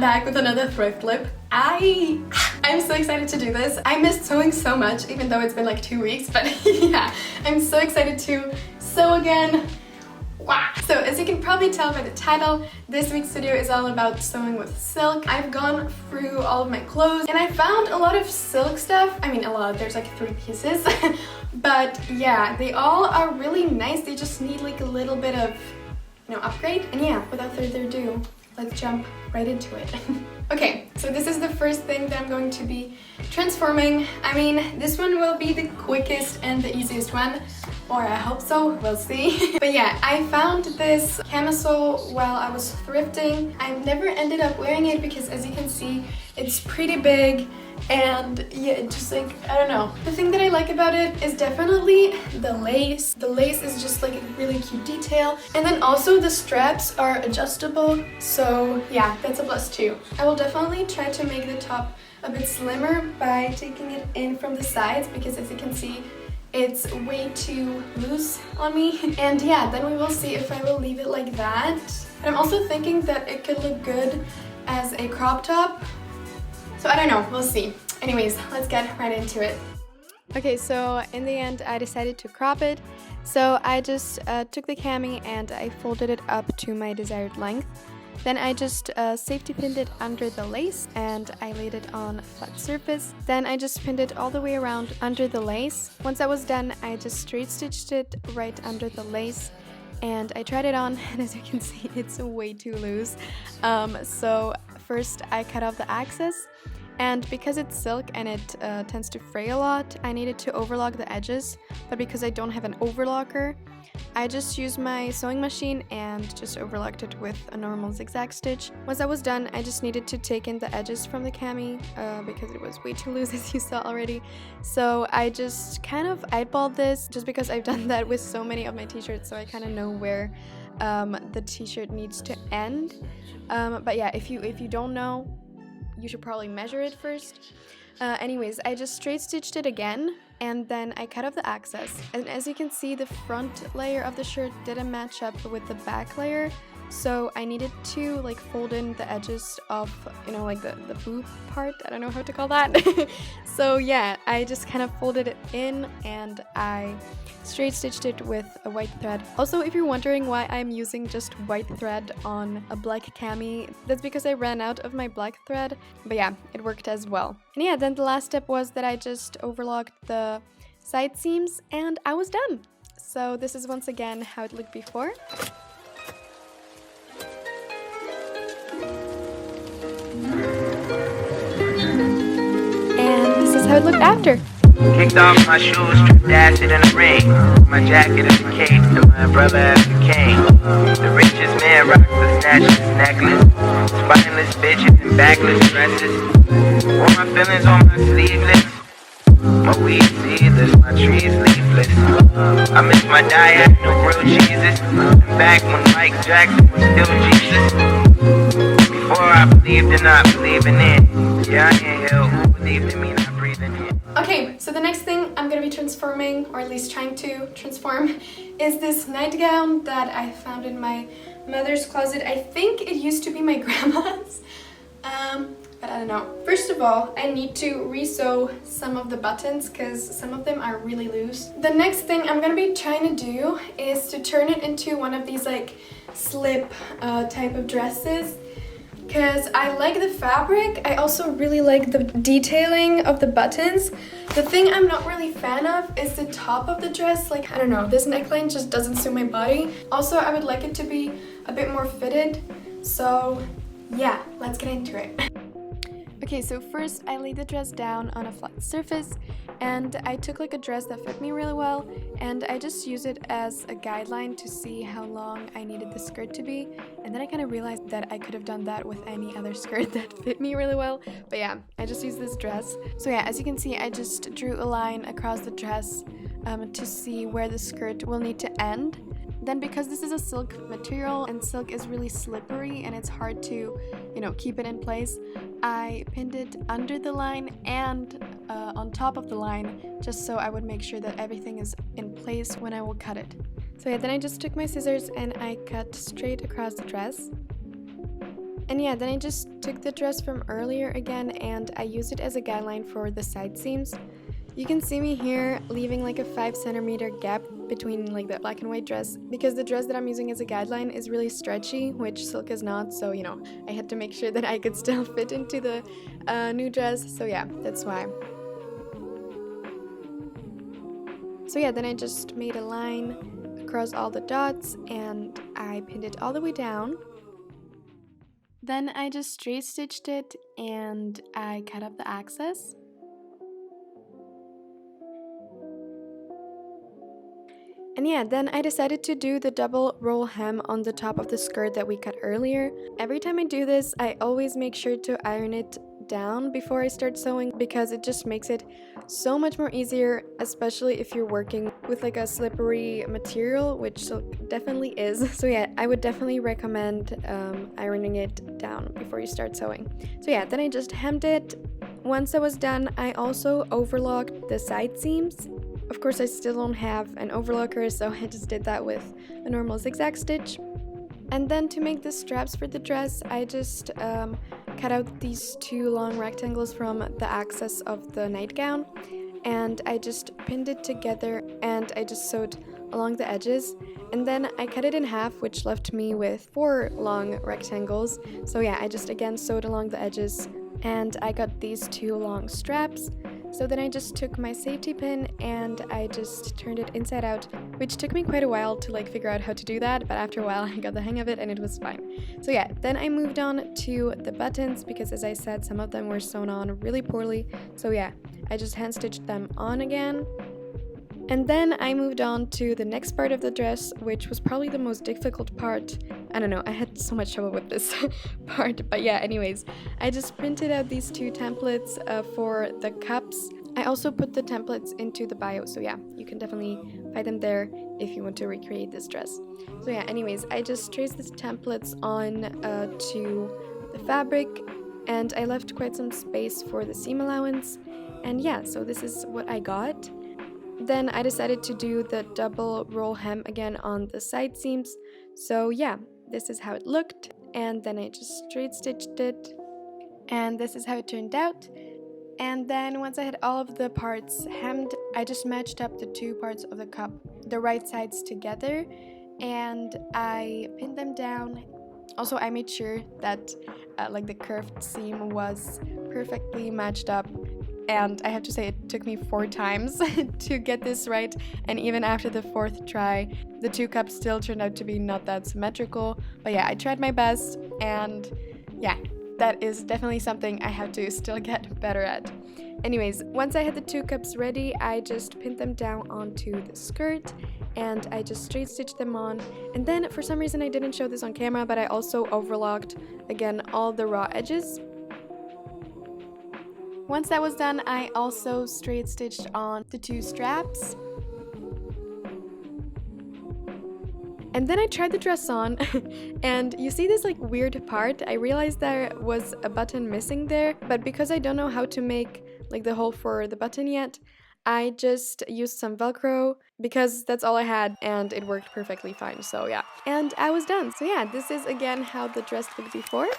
back with another thrift lip. I'm so excited to do this. I missed sewing so much, even though it's been like 2 weeks, but yeah, I'm so excited to sew again. Wow. So as you can probably tell by the title, this week's video is all about sewing with silk. I've gone through all of my clothes and I found a lot of silk stuff. I mean a lot, there's like 3 pieces. But yeah, they all are really nice. They just need like a little bit of, upgrade. And yeah, without further ado, let's jump right into it. Okay, so this is the first thing that I'm going to be transforming. I mean, this one will be the quickest and the easiest one, or I hope so, we'll see. But yeah, I found this camisole while I was thrifting. I've never ended up wearing it because, as you can see, it's pretty big. And yeah, it just like, I don't know. The thing that I like about it is definitely the lace. The lace is just like a really cute detail. And then also the straps are adjustable. So yeah, that's a plus too. I will definitely try to make the top a bit slimmer by taking it in from the sides because, as you can see, it's way too loose on me. And yeah, then we will see if I will leave it like that. And I'm also thinking that it could look good as a crop top. So I don't know, we'll see. Anyways, let's get right into it. Okay, so in the end I decided to crop it. So I just took the cami and I folded it up to my desired length. Then I just safety pinned it under the lace and I laid it on a flat surface. Then I just pinned it all the way around under the lace. Once that was done, I just straight stitched it right under the lace. And I tried it on, and as you can see, it's way too loose. So first I cut off the excess, and because it's silk and it tends to fray a lot, I needed to overlock the edges, but because I don't have an overlocker, I just used my sewing machine and just overlocked it with a normal zigzag stitch. Once that was done, I just needed to take in the edges from the cami because it was way too loose, as you saw already. So I just kind of eyeballed this just because I've done that with so many of my t-shirts, so I kind of know where the t-shirt needs to end. But yeah, if you don't know, you should probably measure it first. Anyways, I just straight stitched it again, and then I cut off the excess. And as you can see, the front layer of the shirt didn't match up with the back layer, so I needed to like fold in the edges of, like the boob part. I don't know how to call that. So yeah, I just kind of folded it in and I straight stitched it with a white thread. Also, if you're wondering why I'm using just white thread on a black cami, that's because I ran out of my black thread, but yeah, it worked as well. And yeah, then the last step was that I just overlocked the side seams and I was done. So this is once again how it looked before. And this is how it looked after. Kicked off my shoes, stripped acid in the ring. My jacket is a cape, to my brother as a king. The richest man rocks the snatchless necklace. Spineless bitches and backless dresses. Wore my feelings on my sleeveless. My weed seedless, my trees leafless. I miss my diet, no grilled cheeses. And back when Mike Jackson was still Jesus. Before I believed in not believing in. Yeah, I inhale, who believed in me not breathing in. Okay, so the next thing I'm gonna be transforming, or at least trying to transform, is this nightgown that I found in my mother's closet. I think it used to be my grandma's, but I don't know. First of all, I need to re-sew some of the buttons because some of them are really loose. The next thing I'm gonna be trying to do is to turn it into one of these like slip type of dresses. Because I like the fabric, I also really like the detailing of the buttons. The thing I'm not really a fan of is the top of the dress. Like, I don't know, this neckline just doesn't suit my body. Also, I would like it to be a bit more fitted. So yeah, let's get into it. Okay, so first I laid the dress down on a flat surface and I took like a dress that fit me really well and I just used it as a guideline to see how long I needed the skirt to be, and then I kind of realized that I could have done that with any other skirt that fit me really well. But yeah, I just used this dress. So yeah, as you can see, I just drew a line across the dress to see where the skirt will need to end. Then because this is a silk material and silk is really slippery and it's hard to, keep it in place, I pinned it under the line and on top of the line just so I would make sure that everything is in place when I will cut it. So yeah, then I just took my scissors and I cut straight across the dress. And yeah, then I just took the dress from earlier again and I used it as a guideline for the side seams. You can see me here leaving like a 5 centimeter gap between like the black and white dress because the dress that I'm using as a guideline is really stretchy, which silk is not, so you know, I had to make sure that I could still fit into the new dress, so yeah, that's why. So yeah, then I just made a line across all the dots and I pinned it all the way down. Then I just straight stitched it and I cut up the excess. And yeah, then I decided to do the double roll hem on the top of the skirt that we cut earlier. Every time I do this, I always make sure to iron it down before I start sewing because it just makes it so much more easier, especially if you're working with like a slippery material, which silk definitely is. So yeah, I would definitely recommend ironing it down before you start sewing. So yeah, then I just hemmed it. Once I was done, I also overlocked the side seams. Of course, I still don't have an overlocker, so I just did that with a normal zigzag stitch. And then to make the straps for the dress, I just cut out these 2 long rectangles from the axis of the nightgown. And I just pinned it together and I just sewed along the edges. And then I cut it in half, which left me with 4 long rectangles. So yeah, I just again sewed along the edges and I got these 2 long straps. So then I just took my safety pin and I just turned it inside out, which took me quite a while to like figure out how to do that, but after a while I got the hang of it and it was fine. So yeah, then I moved on to the buttons because as I said, some of them were sewn on really poorly. So yeah, I just hand stitched them on again. And then I moved on to the next part of the dress, which was probably the most difficult part. I don't know, I had so much trouble with this part, but yeah, anyways, I just printed out these 2 templates for the cups. I also put the templates into the bio, so yeah, you can definitely find them there if you want to recreate this dress. So yeah, anyways, I just traced these templates on to the fabric, and I left quite some space for the seam allowance. And yeah, so this is what I got. Then I decided to do the double roll hem again on the side seams. So yeah, this is how it looked. And then I just straight stitched it. And this is how it turned out. And then once I had all of the parts hemmed, I just matched up the 2 parts of the cup, the right sides together. And I pinned them down. Also, I made sure that like the curved seam was perfectly matched up. And I have to say it took me 4 times to get this right, and even after the 4th try, the 2 cups still turned out to be not that symmetrical. But yeah, I tried my best, and yeah, that is definitely something I have to still get better at. Anyways, once I had the 2 cups ready, I just pinned them down onto the skirt, and I just straight stitched them on. And then for some reason I didn't show this on camera, but I also overlocked again all the raw edges. Once that was done, I also straight stitched on the 2 straps. And then I tried the dress on, and you see this like weird part. I realized there was a button missing there, but because I don't know how to make like the hole for the button yet, I just used some Velcro because that's all I had and it worked perfectly fine. So yeah, and I was done. So yeah, this is again how the dress looked before.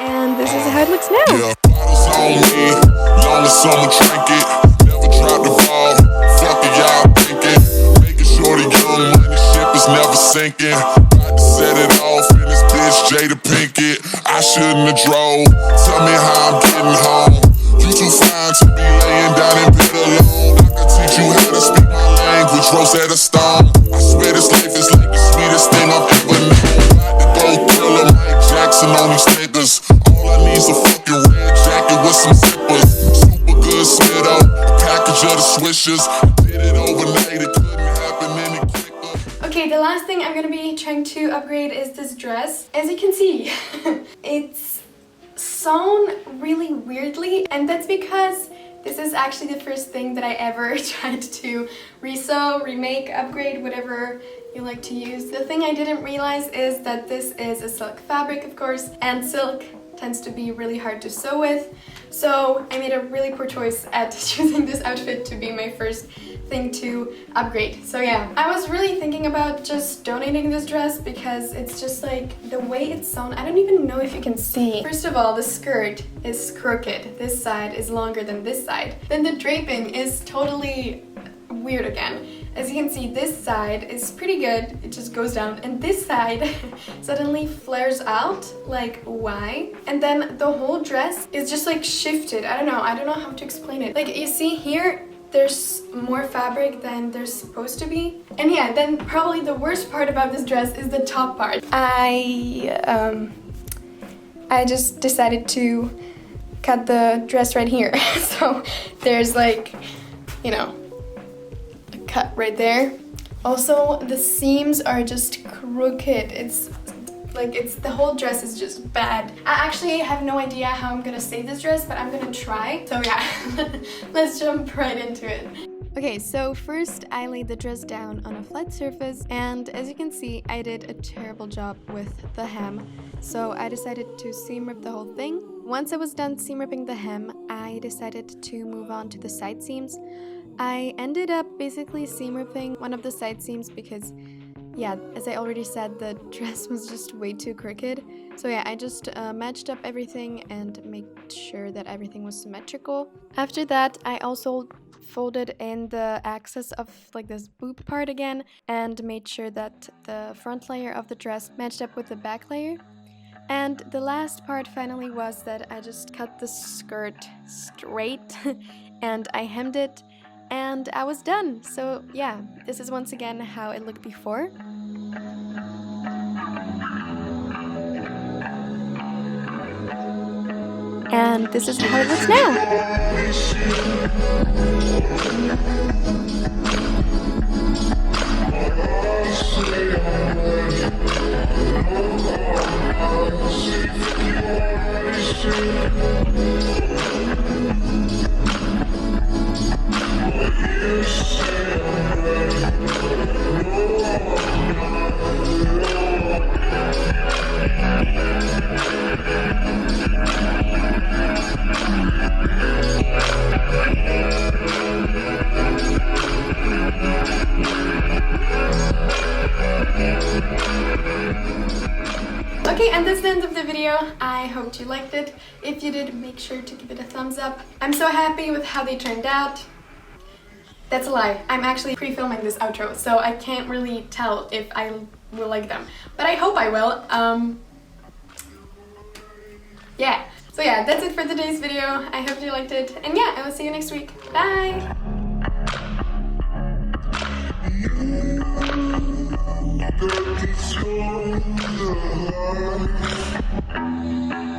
And this is how it looks now. Yeah, bottles on me, long as summer trinket. Never dropped the ball, fuck it, y'all thinking. Making sure the young money ship is never sinking. About to set it off in this bitch, Jada Pinkett. I shouldn't have drove, tell me how I'm getting home. You too fine to be laying down in bed alone. I can teach you how to speak my language, Rosetta Stone. I swear this life is like the sweetest thing I've ever known. About to go thriller Mike Jackson on these niggas. All I need's a fucking red jacket with some zippers. Super good Smith-O, a package of the swishers. Did it overnight, it couldn't happen any quicker. Okay, the last thing I'm gonna be trying to upgrade is this dress. As you can see, it's sewn really weirdly, and that's because this is actually the first thing that I ever tried to resew, remake, upgrade, whatever you like to use. The thing I didn't realize is that this is a silk fabric, of course, and silk tends to be really hard to sew with. So I made a really poor choice at choosing this outfit to be my first thing to upgrade. So yeah, I was really thinking about just donating this dress because it's just like the way it's sewn. I don't even know if you can see. First of all, the skirt is crooked. This side is longer than this side. Then the draping is totally weird again. As you can see, this side is pretty good, it just goes down, and this side suddenly flares out, like why? And then the whole dress is just like shifted. I don't know how to explain it. Like you see here, there's more fabric than there's supposed to be. And yeah, then probably the worst part about this dress is the top part. I just decided to cut the dress right here. So there's like, you know, cut right there. Also, the seams are just crooked. It's the whole dress is just bad. I actually have no idea how I'm gonna save this dress, but I'm gonna try. So yeah, let's jump right into it. Okay, so first I laid the dress down on a flat surface, and as you can see, I did a terrible job with the hem. So I decided to seam rip the whole thing. Once I was done seam ripping the hem, I decided to move on to the side seams. I ended up basically seam ripping one of the side seams because, yeah, as I already said, the dress was just way too crooked. So yeah, I just matched up everything and made sure that everything was symmetrical. After that, I also folded in the axis of like this boob part again and made sure that the front layer of the dress matched up with the back layer. And the last part finally was that I just cut the skirt straight and I hemmed it. And I was done. So yeah, this is once again how it looked before. And this is how it looks Okay, and that's the end of the video. I hope you liked it. If you did, make sure to give it a thumbs up. I'm so happy with how they turned out. That's a lie. I'm actually pre-filming this outro, so I can't really tell if I will like them. But I hope I will. Yeah. So yeah, that's it for today's video. I hope you liked it. And yeah, I will see you next week. Bye! That is your life.